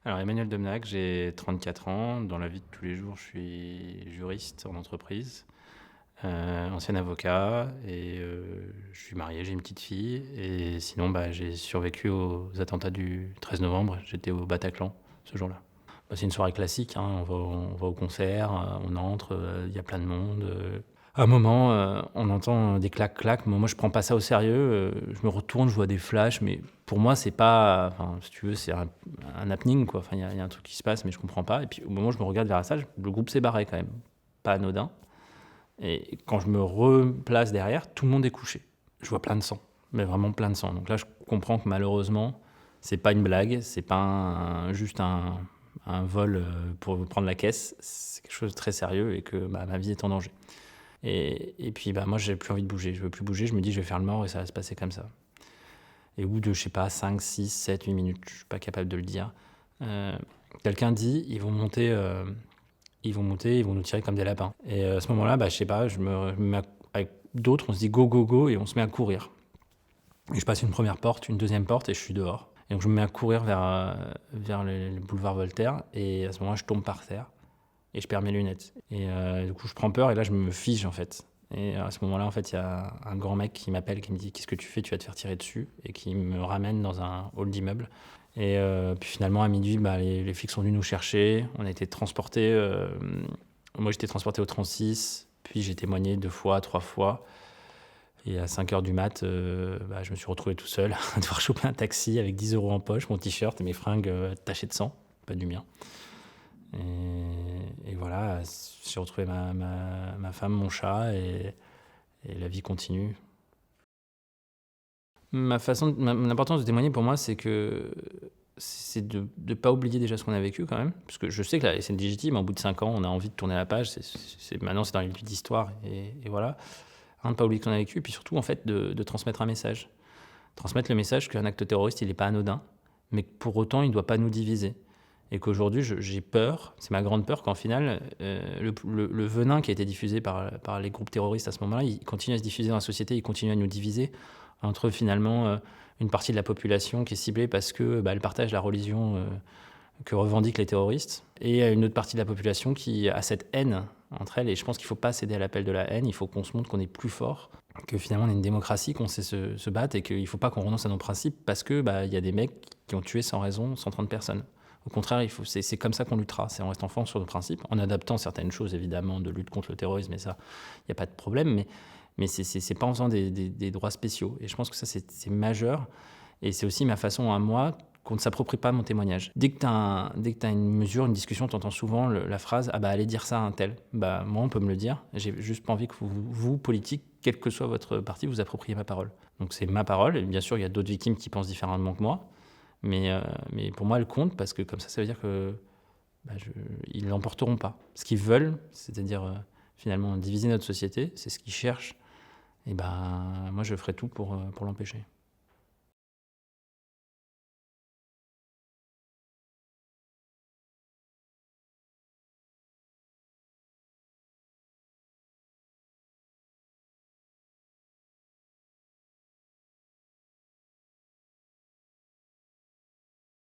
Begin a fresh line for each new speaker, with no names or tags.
Alors Emmanuel Domnac, j'ai 34 ans. Dans la vie de tous les jours, je suis juriste en entreprise, ancien avocat et je suis marié, j'ai une petite fille et sinon, j'ai survécu aux attentats du 13 novembre. J'étais au Bataclan ce jour-là. C'est une soirée classique, hein, on va au concert, on entre, il y a plein de monde, à un moment, on entend des clacs-clacs. Moi, je prends pas ça au sérieux. Je me retourne, je vois des flashs, mais pour moi, c'est pas. Enfin, si tu veux, c'est un happening, quoi. Enfin, il y a un truc qui se passe, mais je comprends pas. Et puis, au moment où je me regarde vers la salle, le groupe s'est barré quand même. Pas anodin. Et quand je me replace derrière, tout le monde est couché. Je vois plein de sang, mais vraiment plein de sang. Donc là, je comprends que malheureusement, c'est pas une blague, c'est pas juste un vol pour prendre la caisse. C'est quelque chose de très sérieux et que ma vie est en danger. Et puis moi, j'ai plus envie de bouger. Je veux plus bouger. Je me dis, je vais faire le mort et ça va se passer comme ça. Et au bout de, je sais pas, 5, 6, 7, 8 minutes, je suis pas capable de le dire, quelqu'un dit, ils vont monter, ils vont nous tirer comme des lapins. Et à ce moment-là, je sais pas, je me mets avec d'autres, on se dit go, go, go, et on se met à courir. Et je passe une première porte, une deuxième porte, et je suis dehors. Et donc je me mets à courir vers le boulevard Voltaire, et à ce moment-là, je tombe par terre. Et je perds mes lunettes. Et du coup, je prends peur et là, je me fige en fait. Et à ce moment-là, en fait, il y a un grand mec qui m'appelle, qui me dit: «Qu'est-ce que tu fais? Tu vas te faire tirer dessus», et qui me ramène dans un hall d'immeuble. Et puis finalement, à minuit, les flics sont venus nous chercher. On a été transportés. Moi, j'étais transporté au 36, puis j'ai témoigné 2 fois, 3 fois. Et à 5 h du mat, je me suis retrouvé tout seul à devoir choper un taxi avec 10 euros en poche, mon t-shirt et mes fringues tachées de sang, pas du mien. Et voilà, j'ai retrouvé ma femme, mon chat, et la vie continue. L'importance de témoigner pour moi, c'est de ne pas oublier déjà ce qu'on a vécu quand même. Parce que je sais que c'est légitime, au bout de 5 ans, on a envie de tourner la page. Maintenant, c'est dans les livres d'histoire, et voilà. De ne pas oublier ce qu'on a vécu, et puis surtout, en fait, de transmettre un message. Transmettre le message qu'un acte terroriste, il n'est pas anodin, mais que pour autant, il ne doit pas nous diviser. Et qu'aujourd'hui, j'ai peur, c'est ma grande peur, qu'en final, le venin qui a été diffusé par les groupes terroristes à ce moment-là, il continue à se diffuser dans la société, il continue à nous diviser entre finalement une partie de la population qui est ciblée parce qu'elle partage la religion que revendiquent les terroristes, et une autre partie de la population qui a cette haine entre elles. Et je pense qu'il ne faut pas céder à l'appel de la haine, il faut qu'on se montre qu'on est plus fort, que finalement on est une démocratie, qu'on sait se battre, et qu'il ne faut pas qu'on renonce à nos principes parce que y a des mecs qui ont tué sans raison 130 personnes. Au contraire, c'est comme ça qu'on luttera, c'est en restant fort sur nos principes, en adaptant certaines choses évidemment de lutte contre le terrorisme, et ça, il n'y a pas de problème, mais c'est pas en faisant des droits spéciaux. Et je pense que ça, c'est majeur, et c'est aussi ma façon à moi qu'on ne s'approprie pas mon témoignage. Dès que tu as une mesure, une discussion, tu entends souvent la phrase « Ah allez dire ça à un tel ». Moi, on peut me le dire, j'ai juste pas envie que vous, politiques, quel que soit votre parti, vous appropriez ma parole. Donc c'est ma parole, et bien sûr, il y a d'autres victimes qui pensent différemment que moi, mais pour moi, elle compte, parce que comme ça veut dire que ils ne l'emporteront pas. Ce qu'ils veulent, c'est-à-dire finalement diviser notre société, c'est ce qu'ils cherchent, et moi, je ferai tout pour l'empêcher.